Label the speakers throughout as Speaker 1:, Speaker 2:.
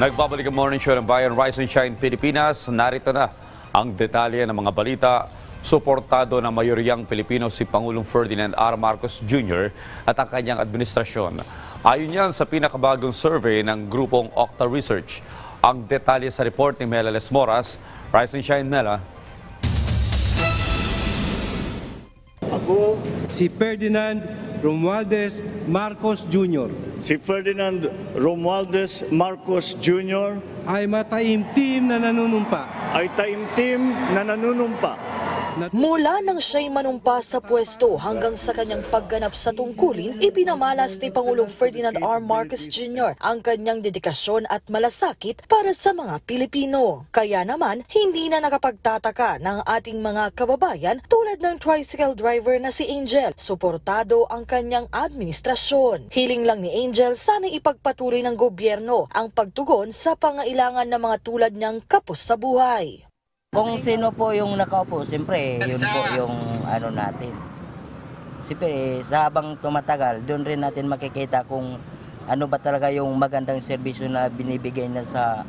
Speaker 1: Nagbabalik ang morning show ng Bayan, Rise and Shine Pilipinas. Narito na ang detalye ng mga balita. Suportado ng mayoryang Pilipino si Pangulong Ferdinand R. Marcos Jr. at ang kanyang administrasyon. Ayon yan sa pinakabagong survey ng grupong Octa Research. Ang detalye sa report ni Mela Lesmoras. Rise and Shine, Mela.
Speaker 2: Ako,
Speaker 3: si Ferdinand Romualdez Marcos Jr.
Speaker 2: si Ferdinand Romualdez Marcos Jr.
Speaker 3: ay mataimtim na nanunumpa.
Speaker 4: Mula nang siya'y manumpa sa pwesto hanggang sa kanyang pagganap sa tungkulin, ipinamalas ni Pangulong Ferdinand R. Marcos Jr. ang kanyang dedikasyon at malasakit para sa mga Pilipino. Kaya naman, hindi na nakapagtataka ng ating mga kababayan tulad ng tricycle driver na si Angel. Suportado ang kanyang administrasyon. Hiling lang ni Angel sana ipagpatuloy ng gobyerno ang pagtugon sa pangailangan ng mga tulad niyang kapos sa buhay.
Speaker 5: Kung sino po yung nakaupo, siyempre yun po yung ano natin. Siyempre sa habang tumatagal, doon rin natin makikita kung ano ba talaga yung magandang serbisyo na binibigay na sa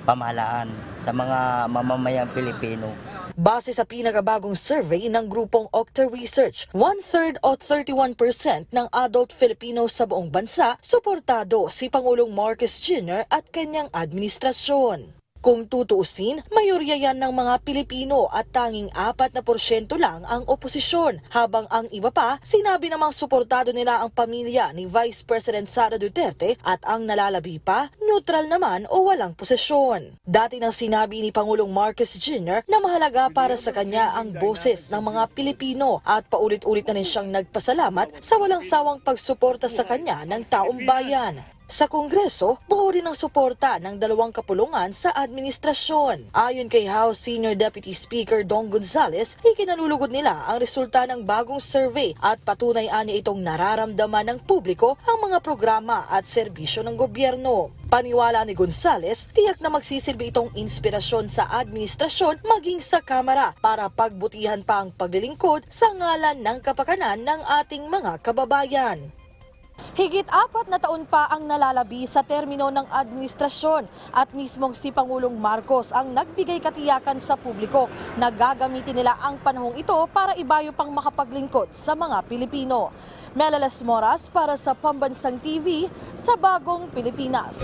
Speaker 5: pamahalaan, sa mga mamamayang Pilipino.
Speaker 4: Base sa pinakabagong survey ng grupong Octa Research, 1/3 o 31% ng adult Filipinos sa buong bansa suportado si Pangulong Marcos Jr. at kanyang administrasyon. Kung tutuusin, mayorya yan ng mga Pilipino at tanging 4% lang ang oposisyon, habang ang iba pa, sinabi namang suportado nila ang pamilya ni Vice President Sara Duterte at ang nalalabi pa, neutral naman o walang posisyon. Dati nang sinabi ni Pangulong Marcos Jr. na mahalaga para sa kanya ang boses ng mga Pilipino at paulit-ulit na rin siyang nagpasalamat sa walang sawang pagsuporta sa kanya ng taong bayan. Sa Kongreso, buo rin ang suporta ng dalawang kapulungan sa administrasyon. Ayon kay House Senior Deputy Speaker Dong Gonzales, ikinalulugod nila ang resulta ng bagong survey at patunay ani itong nararamdaman ng publiko ang mga programa at serbisyo ng gobyerno. Paniwala ni Gonzales, tiyak na magsisilbi itong inspirasyon sa administrasyon maging sa Kamara para pagbutihan pa ang paglilingkod sa ngalan ng kapakanan ng ating mga kababayan. Higit 4 na taon pa ang nalalabi sa termino ng administrasyon at mismong si Pangulong Marcos ang nagbigay katiyakan sa publiko na gagamitin nila ang panahong ito para ibayo pang makapaglingkod sa mga Pilipino. Mela Lesmoras para sa Pambansang TV sa Bagong Pilipinas.